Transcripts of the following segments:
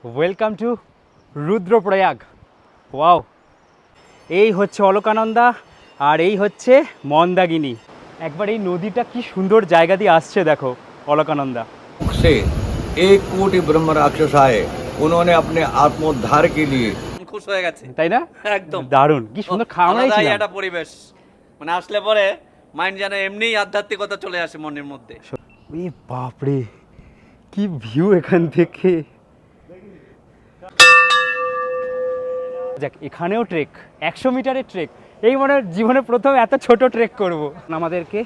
Welcome to Rudraprayag. Wow, এই হচ্ছে অলকানন্দা আর এই হচ্ছে মন্দাকিনী। একবার এই নদীটা কি সুন্দর জায়গা দিয়ে আসছে দেখো অলকানন্দা से 1 कोटि ब्रह्म राक्षस आए, उन्होंने अपने आत्मोद्धार के लिए খুশ হয়ে গেছে, তাই না? একদম দারুণ, কি সুন্দর খাওয়াই আলাদাই ছিল। একটা পরিবেশ, মানে আসলে পরে মাইন্ড যেন এমনিই আধ্যাত্মিকতা চলে আসে মনের মধ্যে। এই বাপরে কি ভিউ এখান থেকে। যাক, এখানেও ট্রেক, 100 মিটারের ট্রেক। এই মনে হয় জীবনে প্রথম এত ছোট ট্রেক করব। আমাদেরকে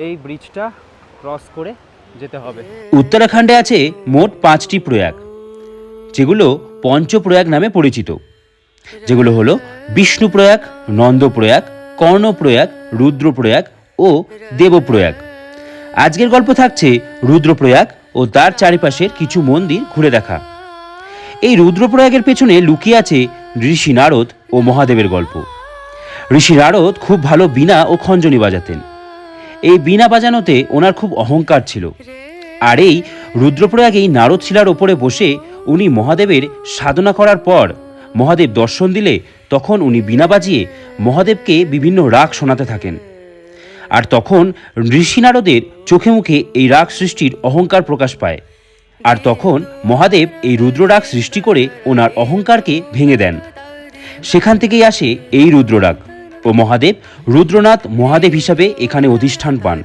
এই ব্রিজটা ক্রস করে যেতে হবে। উত্তরাখণ্ডে আছে মোট 5টি প্রয়াগ, যেগুলো পঞ্চপ্রয়াগ নামে পরিচিত, যেগুলো হলো বিষ্ণুপ্রয়াগ, নন্দপ্রয়াগ, কর্ণপ্রয়াগ, রুদ্রপ্রয়াগ ও দেবপ্রয়াগ। আজকের গল্প থাকছে রুদ্রপ্রয়াগ ও তার চারিপাশের কিছু মন্দির ঘুরে দেখা। এই রুদ্রপ্রয়াগের পেছনে লুকিয়ে আছে ঋষি নারদ ও মহাদেবের গল্প। ঋষি নারদ খুব ভালো বীণা ও খঞ্জনি বাজাতেন। এই বীণা বাজানোতে ওনার খুব অহংকার ছিল। আর এই রুদ্রপ্রয়াগেই নারদ শিলার ওপরে বসে উনি মহাদেবের সাধনা করার পর মহাদেব দর্শন দিলে তখন উনি বীণা বাজিয়ে মহাদেবকে বিভিন্ন রাগ শোনাতে থাকেন। আর তখন ঋষি নারদের চোখে মুখে এই রাগ সৃষ্টির অহংকার প্রকাশ পায়। আর তখন মহাদেব এই রুদ্ররাগ সৃষ্টি করে ওনার অহংকারকে ভেঙে দেন। সেখান থেকেই আসে এই রুদ্ররাগ ও মহাদেব রুদ্রনাথ মহাদেব হিসাবে এখানে অধিষ্ঠান পান।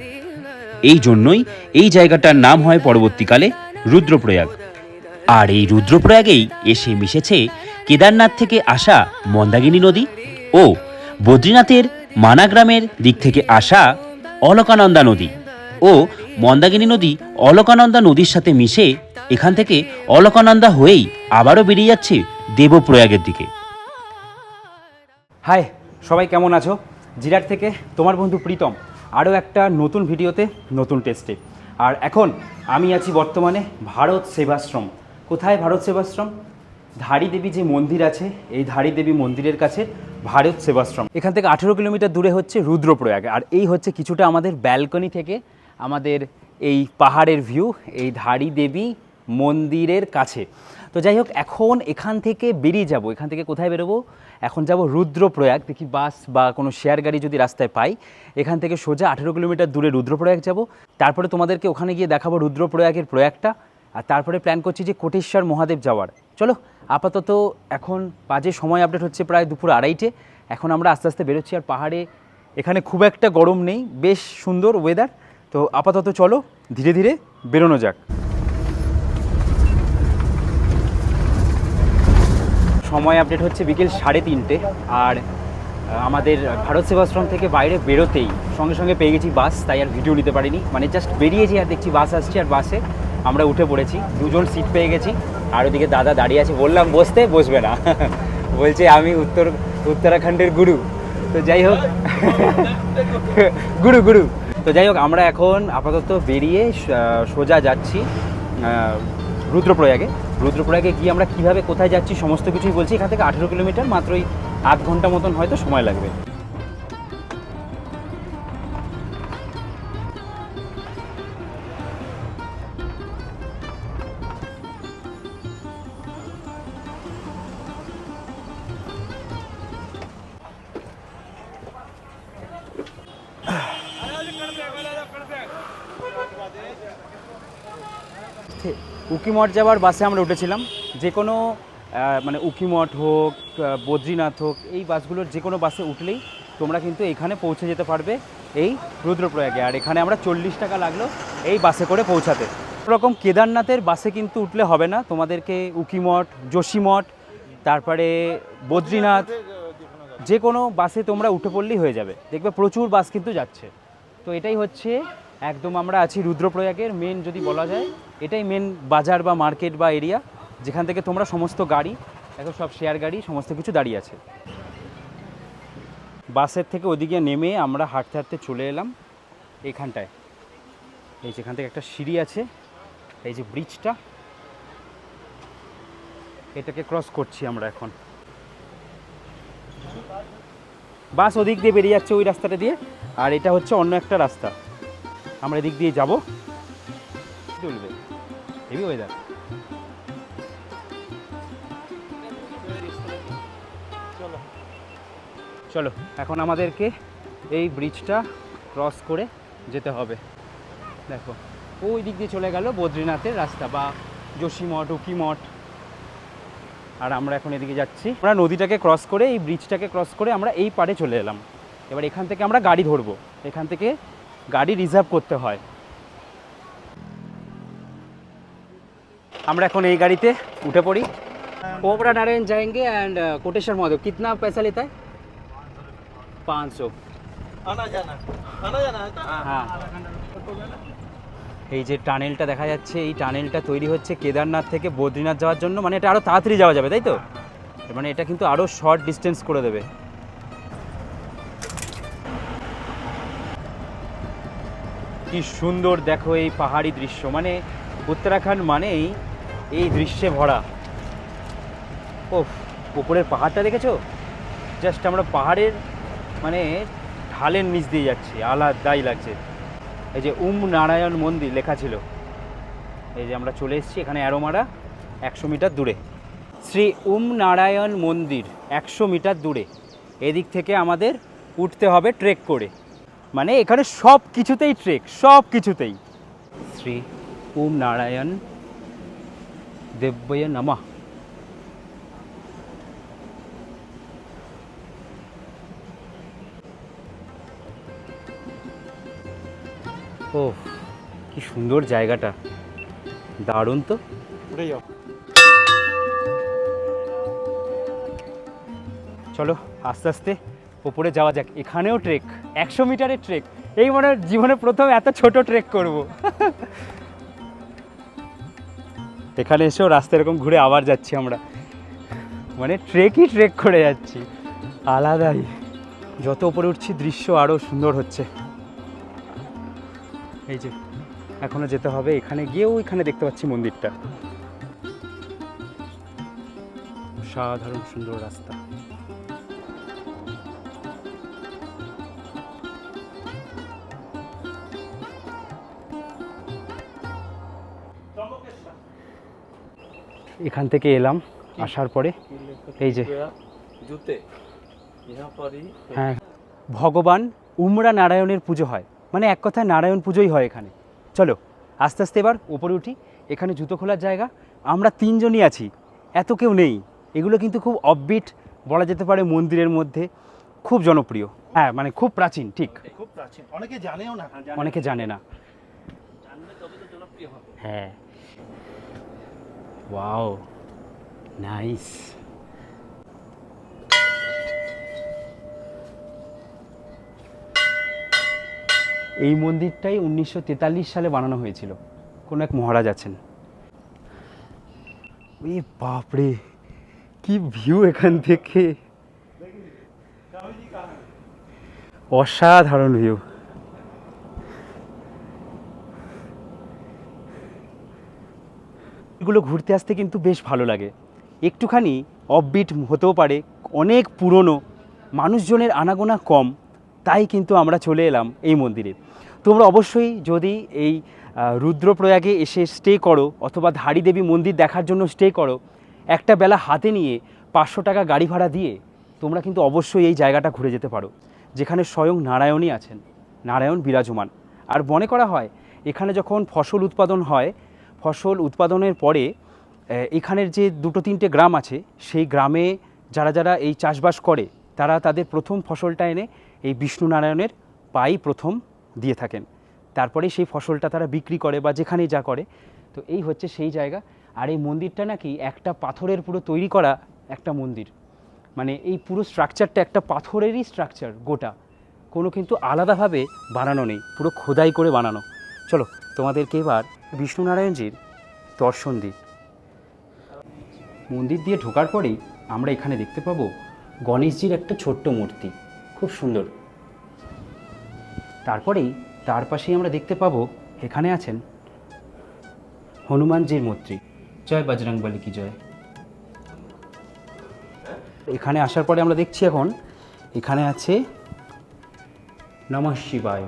এই জন্যই এই জায়গাটার নাম হয় পরবর্তীকালে রুদ্রপ্রয়াগ। আর এই রুদ্রপ্রয়াগেই এসে মিশেছে কেদারনাথ থেকে আসা মন্দাকিনী নদী ও বদ্রীনাথের মানা গ্রামের দিক থেকে আসা অলকানন্দা নদী। ও মন্দাকিনী নদী অলকানন্দা নদীর সাথে মিশে এখান থেকে অলকানন্দা হয়েই আবারও বেরিয়ে যাচ্ছে দেবপ্রয়াগের দিকে। হাই, সবাই কেমন আছো? জিরাট থেকে তোমার বন্ধু প্রীতম, আরও একটা নতুন ভিডিওতে নতুন টেস্টে। আর এখন আমি আছি বর্তমানে ভারত সেবাশ্রম। কোথায় ভারত সেবাশ্রম? ধারী দেবী যে মন্দির আছে, এই ধারী দেবী মন্দিরের কাছে ভারত সেবাশ্রম। এখান থেকে 18 কিলোমিটার দূরে হচ্ছে রুদ্রপ্রয়াগ। আর এই হচ্ছে কিছুটা আমাদের ব্যালকনি থেকে আমাদের এই পাহাড়ের ভিউ, এই ধারী দেবী মন্দিরের কাছে। তো যাই হোক, এখন এখান থেকে বেরিয়ে যাব। এখান থেকে কোথায় বেরোবো? এখন যাব রুদ্রপ্রয়াগ। দেখি বাস বা কোনো শেয়ার গাড়ি যদি রাস্তায় পাই। এখান থেকে সোজা 18 কিলোমিটার দূরে রুদ্রপ্রয়াগ যাব। তারপরে তোমাদেরকে ওখানে গিয়ে দেখাবো রুদ্রপ্রয়াগের প্রয়াগটা। আর তারপরে প্ল্যান করছি যে কোটেশ্বর মহাদেব যাওয়ার। চলো, আপাতত এখন বাজে সময় আপডেট হচ্ছে প্রায় দুপুর 2:30। এখন আমরা আস্তে আস্তে বেরোচ্ছি। আর পাহাড়ে এখানে খুব একটা গরম নেই, বেশ সুন্দর ওয়েদার। তো আপাতত চলো ধীরে ধীরে বেরোনো যাক। সময় আপডেট হচ্ছে বিকেল 3:30। আর আমাদের ভারত সেবাশ্রম থেকে বাইরে বেরোতেই সঙ্গে সঙ্গে পেয়ে গেছি বাস, তাই আর ভিডিও নিতে পারিনি। মানে জাস্ট বেরিয়েছি আর দেখছি বাস আসছে, আর বাসে আমরা উঠে পড়েছি। 2জন সিট পেয়ে গেছি। আর ওদিকে দাদা দাঁড়িয়ে আছে, বললাম বসতে, বসবে না। বলছে আমি উত্তরাখণ্ডের গুরু। তো যাই হোক, গুরু। তো যাই হোক, আমরা এখন আপাতত বেরিয়ে সোজা যাচ্ছি রুদ্রপ্রয়াগে গিয়ে আমরা কিভাবে কোথায় যাচ্ছি সমস্ত কিছুই বলছি। এখান থেকে 18 কিলোমিটার, মাত্রই আধ ঘন্টা মতন হয়তো সময় লাগবে। উকিমঠ যাওয়ার বাসে আমরা উঠেছিলাম। যে কোনো মানে উকিমঠ হোক, বদ্রীনাথ হোক, এই বাসগুলোর যে কোনো বাসে উঠলেই তোমরা কিন্তু এখানে পৌঁছে যেতে পারবে এই রুদ্রপ্রয়াগে। আর এখানে আমরা 40 টাকা লাগলো এই বাসে করে পৌঁছাতে। রকম কেদারনাথের বাসে কিন্তু উঠলে হবে না, তোমাদেরকে উকিমঠ, যোশীমঠ, তারপরে বদ্রীনাথ, যে কোনো বাসে তোমরা উঠে পড়লেই হয়ে যাবে। দেখবে প্রচুর বাস কিন্তু যাচ্ছে। তো এটাই হচ্ছে একদম আমরা আছি রুদ্রপ্রয়াগের মেন, যদি বলা যায় এটাই মেন বাজার বা মার্কেট বা এরিয়া, যেখান থেকে তোমরা সমস্ত গাড়ি, এখন সব শেয়ার গাড়ি সমস্ত কিছু দাঁড়িয়ে আছে। বাসের থেকে ওদিকে নেমে আমরা হাঁটতে হাঁটতে চলে এলাম এইখানটায়। এই যেখান থেকে একটা সিঁড়ি আছে, এই যে ব্রিজটা, এটাকে ক্রস করছি আমরা এখন। বাস ওদিক দিয়ে বেরিয়ে যাচ্ছে ওই রাস্তাটা দিয়ে, আর এটা হচ্ছে অন্য একটা রাস্তা। আমরা এদিক দিয়ে যাবো। চলবে হেভি ওয়েদার। চলো এখন আমাদেরকে এই ব্রিজটা ক্রস করে যেতে হবে। দেখো ওই দিক দিয়ে চলে গেল বদ্রীনাথের রাস্তা বা যোশী মঠ, উকি মঠ, আর আমরা এখন এদিকে যাচ্ছি। আমরা নদীটাকে ক্রস করে, এই ব্রিজটাকে ক্রস করে আমরা এই পাড়ে চলে এলাম। এবার এখান থেকে আমরা গাড়ি ধরবো, এখান থেকে গাড়ি রিজার্ভ করতে হয়। আমরা এখন এই গাড়িতে উঠে পড়ি। पोपरा नारायण जाएंगे एंड कोटेश्वर महादेव। कितना पैसा लेता है? 500। आना जाना है तो হ্যাঁ, এই যে টানেলটা দেখা যাচ্ছে, এই টানেলটা তৈরি হচ্ছে কেদারনাথ থেকে বদ্রীনাথ যাওয়ার জন্য। মানে এটা আরও তাড়াতাড়ি যাওয়া যাবে, তাই তো? মানে এটা কিন্তু আরও শর্ট ডিস্টেন্স করে দেবে। কি সুন্দর দেখো এই পাহাড়ি দৃশ্য, মানে উত্তরাখণ্ড মানেই এই দৃশ্যে ভরা। ওফ, উপরের পাহাড়টা দেখেছো? জাস্ট আমরা পাহাড়ের মানে ঢালের নিচ দিয়ে যাচ্ছি, আলাদাই লাগছে। এই যে নারায়ণ মন্দির লেখা ছিল, এই যে আমরা চলে এসেছি এখানে, অ্যারো মারা 100 মিটার দূরে শ্রী নারায়ণ মন্দির 100 মিটার দূরে। এদিক থেকে আমাদের উঠতে হবে ট্রেক করে, মানে এখানে সব কিছুতেই ট্রেক, সব কিছুতেই। শ্রী নারায়ণ দেব্যয় নমঃ। ও কি সুন্দর জায়গাটা, দারুণ তো। উঠে যাও, চলো আস্তে আস্তে উপরে যাওয়া যাক। এখানেও ট্রেক, 100 মিটারের ট্রেক। এই মনে হয় জীবনে প্রথম এত ছোট ট্রেক করব। এখানে এসেও রাস্তা এরকম ঘুরে আবার যাচ্ছি আমরা, মানে ট্রেকই ট্রেক করে যাচ্ছি, আলাদাই। যত উপরে উঠছি দৃশ্য আরও সুন্দর হচ্ছে। এই যে এখনো যেতে হবে, এখানে গিয়েও এখানে দেখতে পাচ্ছি মন্দিরটা। অসাধারণ সুন্দর রাস্তা। এখান থেকে এলাম, আসার পরে এই যে जूते यहाँ पर ही হ্যাঁ, ভগবান নারায়ণের পুজো হয়, মানে এক কথায় নারায়ণ পুজোই হয় এখানে। চলো আস্তে আস্তে এবার উপরে উঠি। এখানে জুতো খোলার জায়গা, আমরা 3 জনই আছি, এত কেউ নেই। এগুলো কিন্তু খুব অফবিট বলা যেতে পারে, মন্দিরের মধ্যে খুব জনপ্রিয়। হ্যাঁ, মানে খুব প্রাচীন, ঠিক, খুব প্রাচীন, অনেকে জানেও না। অনেকে জানে না। जानने तभी तो जनप्रिय হবে। হ্যাঁ, ওয়াও, নাইস। এই মন্দিরটাই 1943 সালে বানানো হয়েছিল, কোনো এক মহারাজ আছেন। এ বাপরে, কি ভিউ এখান থেকে, অসাধারণ ভিউ। এগুলো ঘুরতে আসতে কিন্তু বেশ ভালো লাগে। একটুখানি অফবিট হতেও পারে, অনেক পুরনো, মানুষজনের আনাগোনা কম, তাই কিন্তু আমরা চলে এলাম এই মন্দিরে। তোমরা অবশ্যই যদি এই রুদ্রপ্রয়াগে এসে স্টে করো অথবা ধারী দেবী মন্দির দেখার জন্য স্টে করো, একটা বেলা হাতে নিয়ে 500 টাকা গাড়ি ভাড়া দিয়ে তোমরা কিন্তু অবশ্যই এই জায়গাটা ঘুরে যেতে পারো, যেখানে স্বয়ং নারায়ণই আছেন, নারায়ণ বিরাজমান। আর মনে করা হয় এখানে যখন ফসল উৎপাদন হয়, ফসল উৎপাদনের পরে এখানের যে 2-3টে গ্রাম আছে, সেই গ্রামে যারা যারা এই চাষবাস করে তারা তাদের প্রথম ফসলটা এনে এই বিষ্ণু নারায়ণের পাই প্রথম দিয়ে থাকেন, তারপরে সেই ফসলটা তারা বিক্রি করে বা যেখানেই যা করে। তো এই হচ্ছে সেই জায়গা। আর এই মন্দিরটা নাকি একটা পাথরের পুরো তৈরি করা একটা মন্দির, মানে এই পুরো স্ট্রাকচারটা একটা পাথরেরই স্ট্রাকচার গোটা, কোনো কিন্তু আলাদাভাবে বানানো নেই, পুরো খোদাই করে বানানো। চলো তোমাদেরকে এবার বিষ্ণু নারায়ণজির দর্শন দিই। মন্দির দিয়ে ঢোকার পরেই আমরা এখানে দেখতে পাবো গণেশজির একটা ছোট্ট মূর্তি, খুব সুন্দর। তারপরেই তার পাশেই আমরা দেখতে পাবো এখানে আছেন হনুমানজির মূর্তি। জয় বজরংবলী কি জয়। এখানে আসার পরে আমরা দেখছি এখন এখানে আছে নমঃ শিবায়,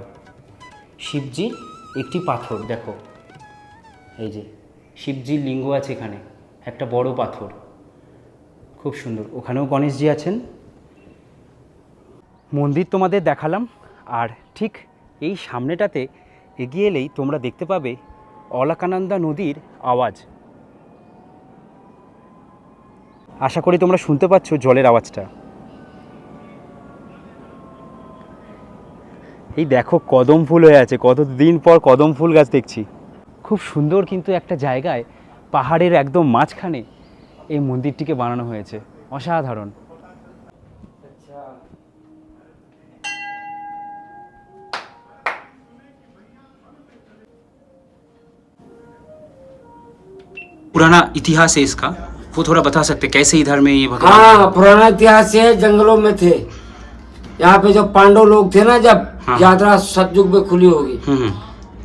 শিবজির একটি পাথর। দেখো এই যে শিবজির লিঙ্গ আছে এখানে, একটা বড় পাথর, খুব সুন্দর। ওখানেও গণেশজি আছেন, মন্দির তোমাদের দেখালাম, আর ঠিক এই সামনেটাতে এগিয়ে এলেই তোমরা দেখতে পাবে অলকানন্দা নদীর আওয়াজ। আশা করি তোমরা শুনতে পাচ্ছ জলের আওয়াজটা। এই দেখো কদম ফুল হয়ে আছে, কতদিন পর কদম ফুল গাছ দেখছি। খুব সুন্দর কিন্তু একটা জায়গায় পাহাড়ের একদম মাঝখানে এই মন্দিরটিকে বানানো হয়েছে, অসাধারণ। पुराना इतिहास है इसका, वो थोड़ा बता सकते कैसे इधर में ये भगवान। हाँ, पुराना इतिहास है, जंगलों में थे। यहाँ पे जब पांडव लोग थे ना, जब हाँ। यात्रा सतयुग में खुली होगी, हम्म,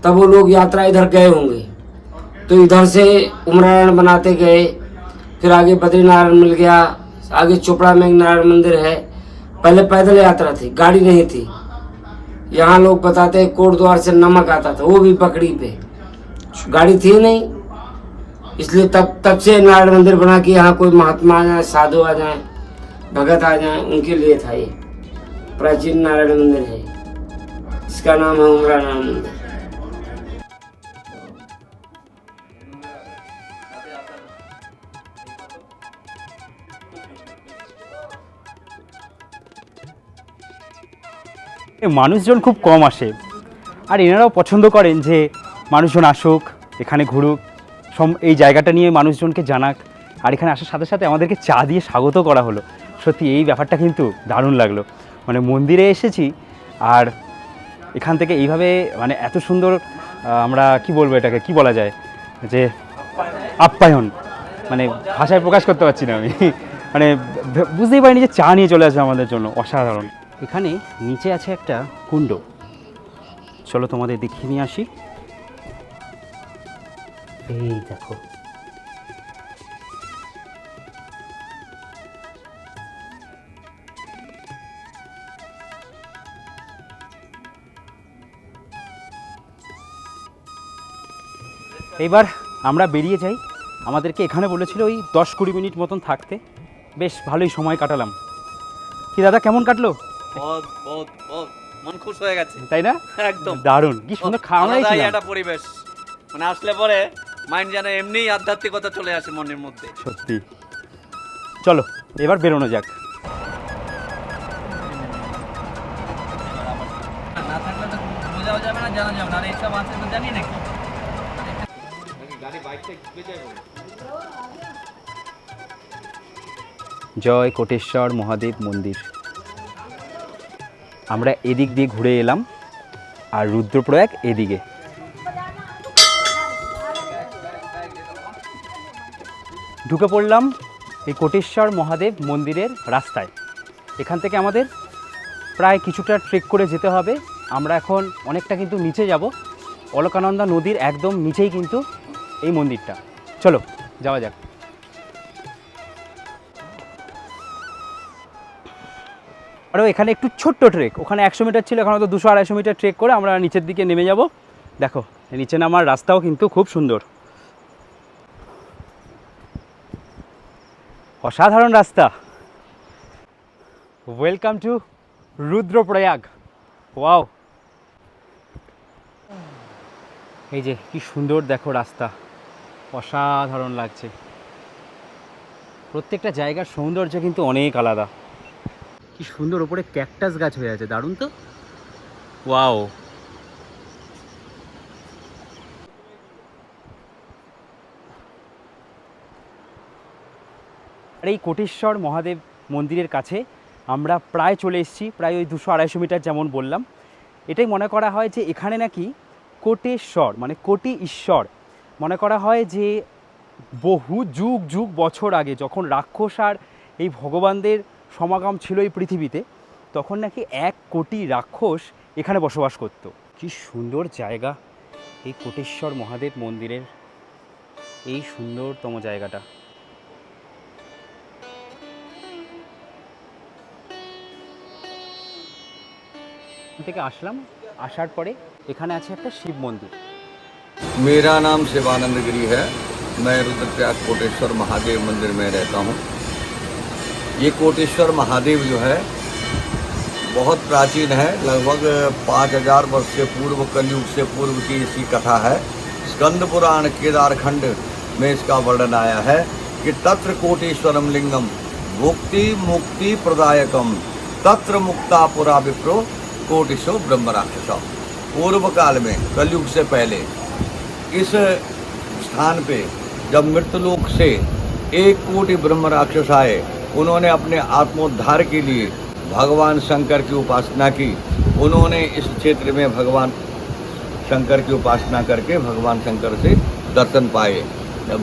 तब वो लोग यात्रा इधर गए होंगे, तो इधर से उमरायण बनाते गए, फिर आगे बद्रीनारायण मिल गया, आगे चोपड़ा में एक नारायण मंदिर है। पहले पैदल यात्रा थी, गाड़ी नहीं थी। यहाँ लोग बताते हैं कोट द्वार से नमक आता था, वो भी बकरी पे, गाड़ी थी नहीं, इसलिए तब से नारायण मंदिर बना कि यहाँ कोई महात्मा आ जाए, साधु आ जाए, भगत आ जाए, उनके लिए था ये प्राचीन नारायण मंदिर है। इसका नाम है उमरा नारायण मंदिर। মানুষজন খুব কম আসে, আর এনারাও পছন্দ করেন যে মানুষজন আসুক, এখানে ঘুরুক, এই জায়গাটা নিয়ে মানুষজনকে জানাক। আর এখানে আসার সাথে সাথে আমাদেরকে চা দিয়ে স্বাগত করা হলো। সত্যি এই ব্যাপারটা কিন্তু দারুণ লাগলো। মানে মন্দিরে এসেছি আর এখান থেকে এইভাবে মানে এত সুন্দর আমরা কি বলবো, এটাকে কি বলা যায়, যে আপ্যায়ন, মানে ভাষায় প্রকাশ করতে পারছি না আমি। মানে বুঝতেই পারিনি যে চা নিয়ে চলে আসবে আমাদের জন্য, অসাধারণ। এখানে নিচে আছে একটা কুণ্ড, চলো তোমাদের দেখিয়ে নিয়ে আসি। এই দেখো, এইবার আমরা বেরিয়ে যাই। আমাদেরকে এখানে বলেছিল ওই 10-20 মিনিট মতন থাকতে, বেশ ভালোই সময় কাটালাম। কি দাদা, কেমন কাটলো? বহুত বহুত বহুত মন খুশ হয়ে গেছে, তাই না? একদম দারুণ, কি সুন্দর খাওয়াই আলাদাই ছিল। একটা পরিবেশ, মানে আসলে পরে মাইন্ড যেন এমনিই আধ্যাত্মিকতা চলে আসে মনের মধ্যে। সত্যি। চলো এবার বেরোনো যাক। না থাকলে তো বোঝাও যাবে না, জানা যাবে না। আর এইসব আছে তো জানি নাকি। জয় কোটেশ্বর মহাদেব মন্দির। আমরা এদিক দিয়ে ঘুরে এলাম, আর রুদ্রপ্রয়াগ এদিকে। ঢুকে পড়লাম এই কোটেশ্বর মহাদেব মন্দিরের রাস্তায়। এখান থেকে আমাদের প্রায় কিছুটা ট্রেক করে যেতে হবে। আমরা এখন অনেকটা কিন্তু নিচে যাব, অলকানন্দা নদীর একদম নিচেই কিন্তু এই মন্দিরটা। চলো যাওয়া যাক। আরও এখানে একটু ছোট্ট ট্রেক, ওখানে 100 মিটার ছিল, এখন হয়তো 200-250 মিটার ট্রেক করে আমরা নিচের দিকে নেমে যাব। দেখো নিচে নামার রাস্তাও কিন্তু খুব সুন্দর, অসাধারণ রাস্তা। Welcome to Rudraprayag. ওয়াও, এই যে কি সুন্দর দেখো রাস্তা, অসাধারণ লাগছে। প্রত্যেকটা জায়গার সৌন্দর্য কিন্তু অনেক আলাদা। কি সুন্দর ওপরে ক্যাকটাস গাছ হয়ে আছে, দারুণ তো। ওয়াও, আর এই কোটেশ্বর মহাদেব মন্দিরের কাছে আমরা প্রায় চলে এসেছি, প্রায় ওই 200-250 মিটার যেমন বললাম। এটাই মনে করা হয় যে এখানে নাকি কোটেশ্বর মানে কোটি ঈশ্বর, মনে করা হয় যে বহু যুগ যুগ বছর আগে যখন রাক্ষস আর এই ভগবানদের সমাগম ছিল এই পৃথিবীতে, তখন নাকি 1 কোটি রাক্ষস এখানে বসবাস করত। কি সুন্দর জায়গা এই কোটেশ্বর মহাদেব মন্দিরের, এই সুন্দরতম জায়গাটা। থেকে আসলাম, আসার পরে এখানে আছে একটা শিব মন্দির। मेरा नाम शिवानंद गिरी है। मैं रुद्रप्रयाग कोटेश्वर महादेव मंदिर में रहता हूँ। ये कोटेश्वर महादेव जो है बहुत प्राचीन है, लगभग 5000 वर्ष से पूर्व, कलयुग से पूर्व की इसकी कथा है। स्कंद पुराण केदारखंड में इसका वर्णन आया है कि तत्र कोटीश्वरम लिंगम भुक्ति मुक्ति प्रदायकम तत्र मुक्ता पुरा विप्रो कोटिशो ब्रह्म राक्षस। पूर्व काल में, कलयुग से पहले, इस स्थान पे जब मृतलोक से 1 कोटि ब्रह्म राक्षस आए, उन्होंने अपने आत्मोद्धार के लिए भगवान शंकर की उपासना की। उन्होंने इस क्षेत्र में भगवान शंकर की उपासना करके भगवान शंकर से दर्शन पाए।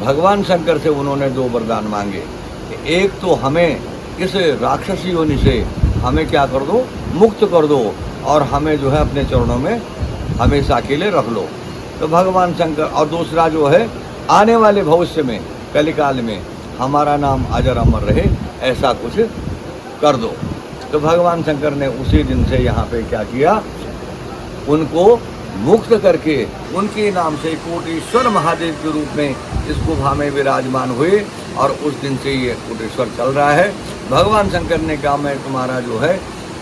भगवान शंकर से उन्होंने 2 वरदान मांगे। एक तो हमें इस राक्षसी योनि से हमें क्या कर दो, मुक्त कर दो, और हमें जो है अपने चरणों में हमेशा के लिए रख लो। तो भगवान शंकर, और दूसरा जो है आने वाले भविष्य में, कलिकाल में हमारा नाम अजर अमर रहे, ऐसा कुछ कर दो। तो भगवान शंकर ने उसी दिन से यहाँ पे क्या किया, उनको मुक्त करके उनके नाम से कोटेश्वर महादेव के रूप में इस गुफा में विराजमान हुए, और उस दिन से ये कोटेश्वर चल रहा है। भगवान शंकर ने कहा मैं तुम्हारा जो है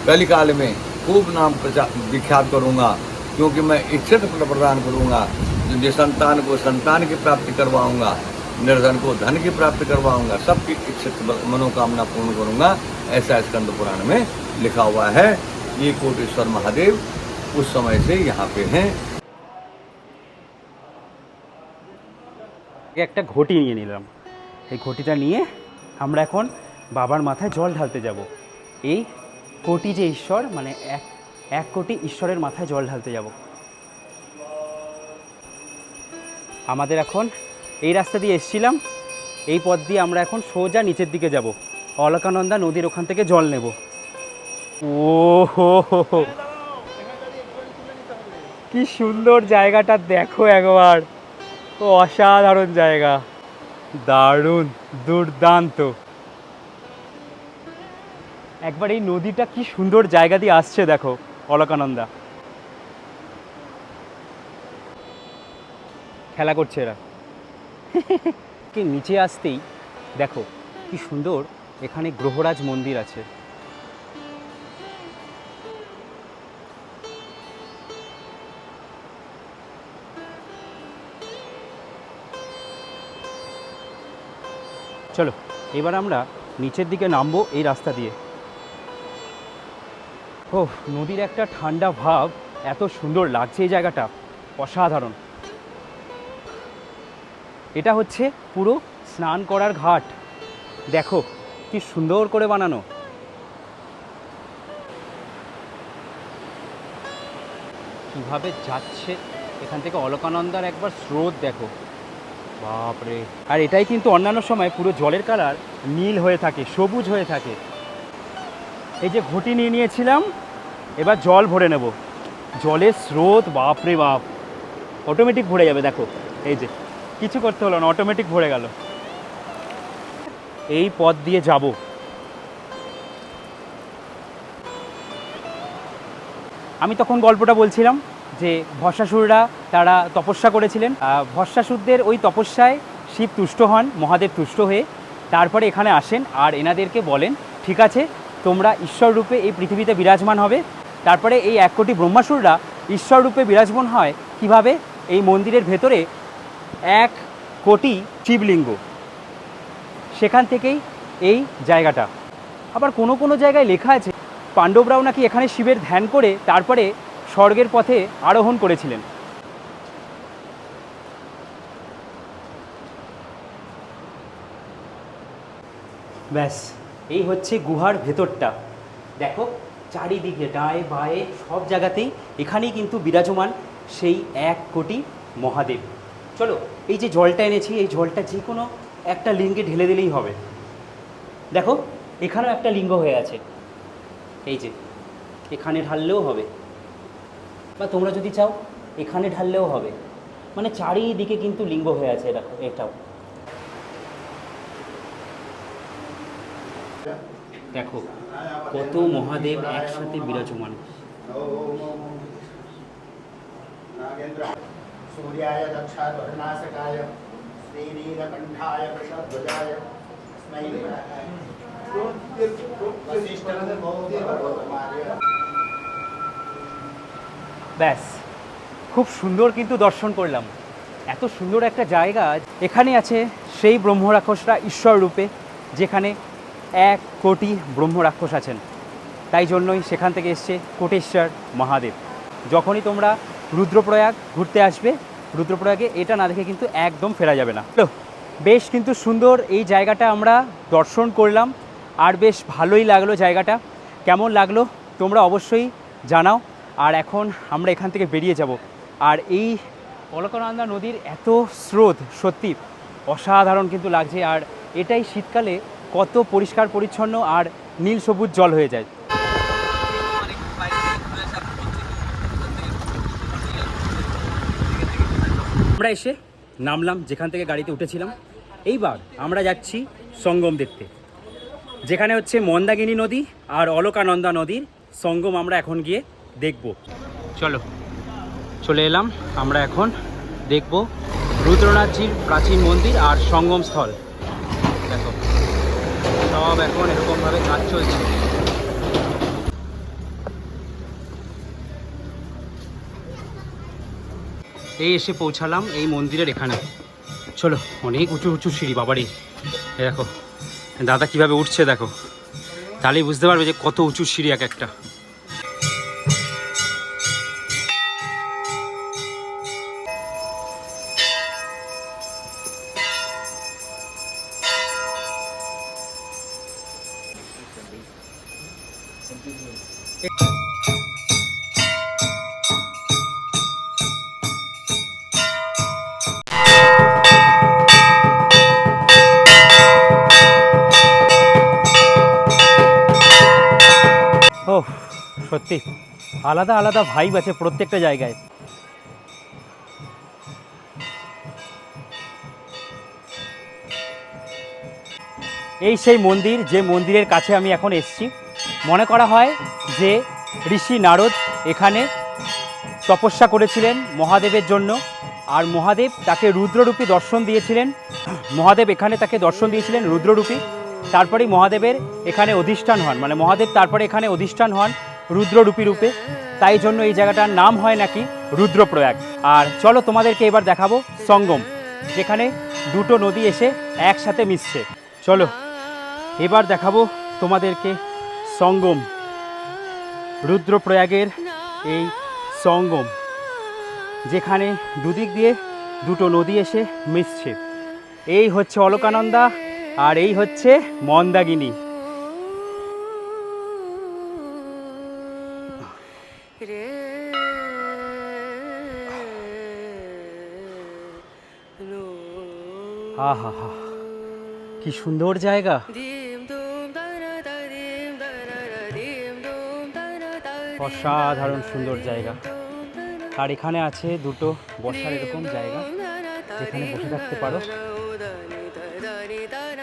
कलिकाल में खूब नाम विख्यात करूँगा, क्योंकि मैं इच्छित फल प्रदान करूँगा। जो संतान को संतान की प्राप्ति करवाऊँगा, निर्धन को धन की प्राप्ति करवाऊँगा, सबकी इच्छित मनोकामना पूर्ण करूँगा, ऐसा स्कंद पुराण में लिखा हुआ है। ये कोटेश्वर महादेव उस समय से यहाँ पे हैं। একটা ঘটি নিয়ে নিলাম। এই ঘটিটা নিয়ে আমরা এখন বাবার মাথায় জল ঢালতে যাব। এই কোটি যে ঈশ্বর, মানে 1 কোটি ঈশ্বরের মাথায় জল ঢালতে যাব। আমাদের এখন এই রাস্তা দিয়ে এসেছিলাম, এই পথ দিয়ে আমরা এখন সোজা নিচের দিকে যাব। অলকানন্দা নদীর ওখান থেকে জল নেব। ও হো হো হো, কি সুন্দর জায়গাটা দেখো একবার। ও অসাধারণ জায়গা, দারুণ, দুর্দান্ত। একবার এই নদীটা কি সুন্দর জায়গা দিয়ে আসছে দেখো, অলকানন্দা। খেলা করছে এরা। কি নিচে আসতেই দেখো কি সুন্দর, এখানে গ্রহরাজ মন্দির আছে। চলো এবার আমরা নিচের দিকে নামবো এই রাস্তা দিয়ে। ও নদীর একটা ঠান্ডা ভাব, এত সুন্দর লাগছে এই জায়গাটা, অসাধারণ। এটা হচ্ছে পুরো স্নান করার ঘাট, দেখো কি সুন্দর করে বানানো। কিভাবে যাচ্ছে এখান থেকে অলকানন্দার একবার স্রোত দেখো, বাপরে। আর এটাই কিন্তু অন্যান্য সময় পুরো জলের কালার নীল হয়ে থাকে, সবুজ হয়ে থাকে। এই যে ঘটি নিয়ে নিয়েছিলাম, এবার জল ভরে নেব। জলের স্রোত বাপরে বাপ, অটোমেটিক ভরে যাবে দেখো। এই যে কিছু করতে হলো না, অটোমেটিক ভরে গেল। এই পথ দিয়ে যাব। আমি তখন গল্পটা বলছিলাম যে ভস্মাসুররা তারা তপস্যা করেছিলেন। ভস্মাসুরদের ওই তপস্যায় শিব তুষ্ট হন, মহাদেব তুষ্ট হয়ে তারপরে এখানে আসেন আর এনাদেরকে বলেন ঠিক আছে তোমরা ঈশ্বর রূপে এই পৃথিবীতে বিরাজমান হবে। তারপরে এই 1 কোটি ব্রহ্মাসুররা ঈশ্বর রূপে বিরাজমান হয় কিভাবে, এই মন্দিরের ভেতরে 1 কোটি শিবলিঙ্গ, সেখান থেকেই এই জায়গাটা। আবার কোনো কোনো জায়গায় লেখা আছে পাণ্ডবরাও নাকি এখানে শিবের ধ্যান করে তারপরে স্বর্গের পথে আরোহণ করেছিলেন। ব্যাস এই হচ্ছে গুহার ভেতরটা। দেখো চারিদিকে ডায়ে বায়ে সব জায়গাতেই এখানেই কিন্তু বিরাজমান সেই 1 কোটি মহাদেব। চলো এই যে জলটা এনেছি, এই জলটা যে কোনো একটা লিঙ্গে ঢেলে দিলেই হবে। দেখো এখানেও একটা লিঙ্গ হয়ে আছে, এই যে এখানে ঢাললেও হবে, বা তোমরা যদি চাও এখানে ঢাললেও হবে। মানে চারিদিকে কিন্তু লিঙ্গ হয়ে আছে। দেখো এটাও দেখো কত মহাদেব একসাথে বিরাজমান। सूर्याय दक्षाध्वरनाशकाय श्रीनीलकण्ठाय वृषध्वजाय स्मै वसिष्ठं ব্যাস, খুব সুন্দর কিন্তু দর্শন করলাম। এত সুন্দর একটা জায়গা। এখানে আছে সেই ব্রহ্ম রাক্ষসরা ঈশ্বর রূপে, যেখানে 1 কোটি ব্রহ্ম রাক্ষস আছেন। তাই জন্যই সেখান থেকে এসছে কোটেশ্বর মহাদেব। যখনই তোমরা রুদ্রপ্রয়াগ ঘুরতে আসবে, রুদ্রপ্রয়াগে এটা না দেখে কিন্তু একদম ফেরা যাবে না। চলো, বেশ কিন্তু সুন্দর এই জায়গাটা আমরা দর্শন করলাম, আর বেশ ভালোই লাগলো জায়গাটা। কেমন লাগলো তোমরা অবশ্যই জানাও। আর এখন আমরা এখান থেকে বেরিয়ে যাব। আর এই অলকানন্দা নদীর এত স্রোত সত্যি অসাধারণ কিন্তু লাগছে। আর এটাই শীতকালে কত পরিষ্কার পরিচ্ছন্ন আর নীল সবুজ জল হয়ে যায়। আমরা এসে নামলাম যেখান থেকে গাড়িতে উঠেছিলাম। এইবার আমরা যাচ্ছি সঙ্গম দেখতে, যেখানে হচ্ছে মন্দাকিনী নদী আর অলকানন্দা নদীর সঙ্গম আমরা এখন গিয়ে দেখব। চলো, চলে এলাম। আমরা এখন দেখব রুদ্রনাথজির প্রাচীন মন্দির আর সঙ্গম স্থল। দেখো, সব এখন এরকমভাবে কাজ চলছে। এই এসে পৌঁছালাম এই মন্দিরের এখানে। চলো, অনেক উঁচু উঁচু সিঁড়ি বাবারে। দেখো দাদা কিভাবে উঠছে, দেখো, তাহলেই বুঝতে পারবে যে কত উঁচু সিঁড়ি এক একটা। ও সত্যি আলাদা আলাদা ভাইব আছে প্রত্যেকটা জায়গায়। এই সেই মন্দির, যে মন্দিরের কাছে আমি এখন এসেছি। মনে করা হয় যে ঋষি নারদ এখানে তপস্যা করেছিলেন মহাদেবের জন্য, আর মহাদেব তাকে রুদ্ররূপী দর্শন দিয়েছিলেন। মহাদেব এখানে তাকে দর্শন দিয়েছিলেন রুদ্ররূপী, তারপরেই মহাদেবের এখানে অধিষ্ঠান হন, মানে মহাদেব তারপরে এখানে অধিষ্ঠান হন রুদ্ররূপী রূপে। তাই জন্য এই জায়গাটার নাম হয় নাকি রুদ্রপ্রয়াগ। আর চলো তোমাদেরকে এবার দেখাবো সঙ্গম, যেখানে দুটো নদী এসে একসাথে মিশছে। চলো এবার দেখাবো তোমাদেরকে সঙ্গম, রুদ্রপ্রয়াগের এই সঙ্গম, যেখানে দুদিক দিয়ে দুটো নদী এসে মিশছে। এই হচ্ছে অলকানন্দা আর এই হচ্ছে মন্দাকিনী। আহা হা, কি সুন্দর জায়গা, অসাধারণ সুন্দর জায়গা। আর এখানে আছে দুটো বসার এরকম জায়গা, যেখানে বসে থাকতে পারো।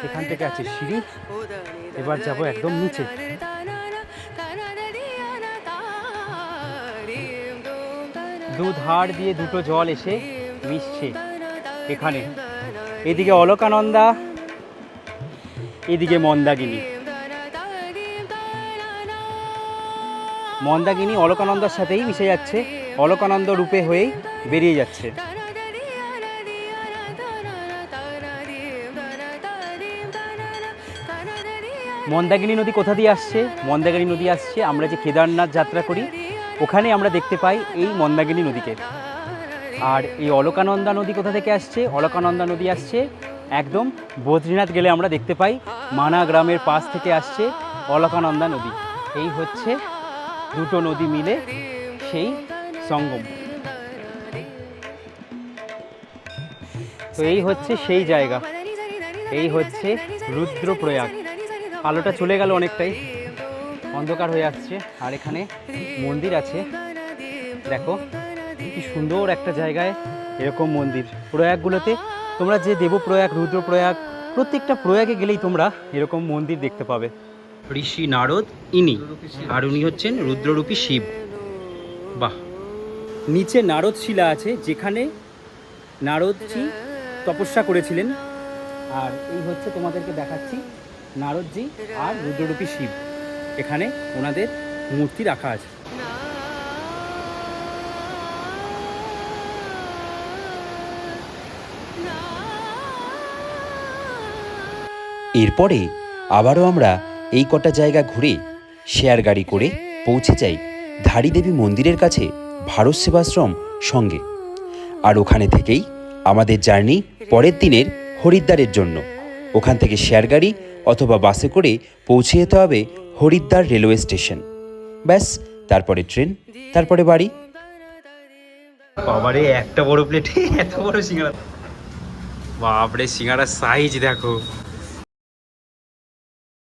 এখান থেকে আছে সিঁড়ি, এবার যাব একদম নিচে। দুধার দিয়ে দুটো জল এসে মিশছে এখানে। এদিকে অলকানন্দা, এদিকে মন্দাকিনী। মন্দাকিনী অলকানন্দার সাথেই মিশে যাচ্ছে, অলকানন্দ রূপে হয়েই বেরিয়ে যাচ্ছে। মন্দাকিনী নদী কোথা দিয়ে আসছে? মন্দাকিনী নদী আসছে আমরা যে কেদারনাথ যাত্রা করি ওখানে আমরা দেখতে পাই এই মন্দাকিনী নদীকে। আর এই অলকানন্দা নদী কোথা থেকে আসছে? অলকানন্দা নদী আসছে একদম বদ্রীনাথ গেলে আমরা দেখতে পাই মানা গ্রামের পাশ থেকে আসছে অলকানন্দা নদী। এই হচ্ছে দুটো নদী মিলে সেই সঙ্গম। তো এই হচ্ছে সেই জায়গা, এই হচ্ছে রুদ্রপ্রয়াগ। আলোটা চলে গেল অনেকটাই, অন্ধকার হয়ে আসছে। আর এখানে মন্দির আছে, দেখো কি সুন্দর একটা জায়গায় এরকম মন্দির। প্রয়াগগুলোতে তোমরা যে দেবপ্রয়াগ, রুদ্রপ্রয়াগ, প্রত্যেকটা প্রয়াগে গেলেই তোমরা এরকম মন্দির দেখতে পাবে। ঋষি নারদ ইনি, আর উনি হচ্ছেন রুদ্ররূপী শিব। বাহ, নিচে নারদ শিলা আছে যেখানে নারদজি তপস্যা করেছিলেন। আর এই হচ্ছে তোমাদেরকে দেখাচ্ছি নারদজি আর রুদ্ররূপী শিব, এখানে ওনাদের মূর্তি রাখা আছে। এরপরে আবারও আমরা এই কটা জায়গা ঘুরে শেয়ার গাড়ি করে পৌঁছে যাই ধারী দেবী মন্দিরের কাছে ভারত সেবাশ্রম সঙ্গে। আর ওখানে থেকেই আমাদের জার্নি পরের দিনের হরিদ্বারের জন্য। ওখান থেকে শেয়ার গাড়ি অথবা বাসে করে পৌঁছে যেতে হবে হরিদ্বার রেলওয়ে স্টেশন। ব্যাস, তারপরে ট্রেন, তারপরে বাড়ি। বাবারে একটা বড় প্লেটে এত বড় সিঙ্গাড়া, বাপরে সিঙ্গাড়ার সাইজ দেখো।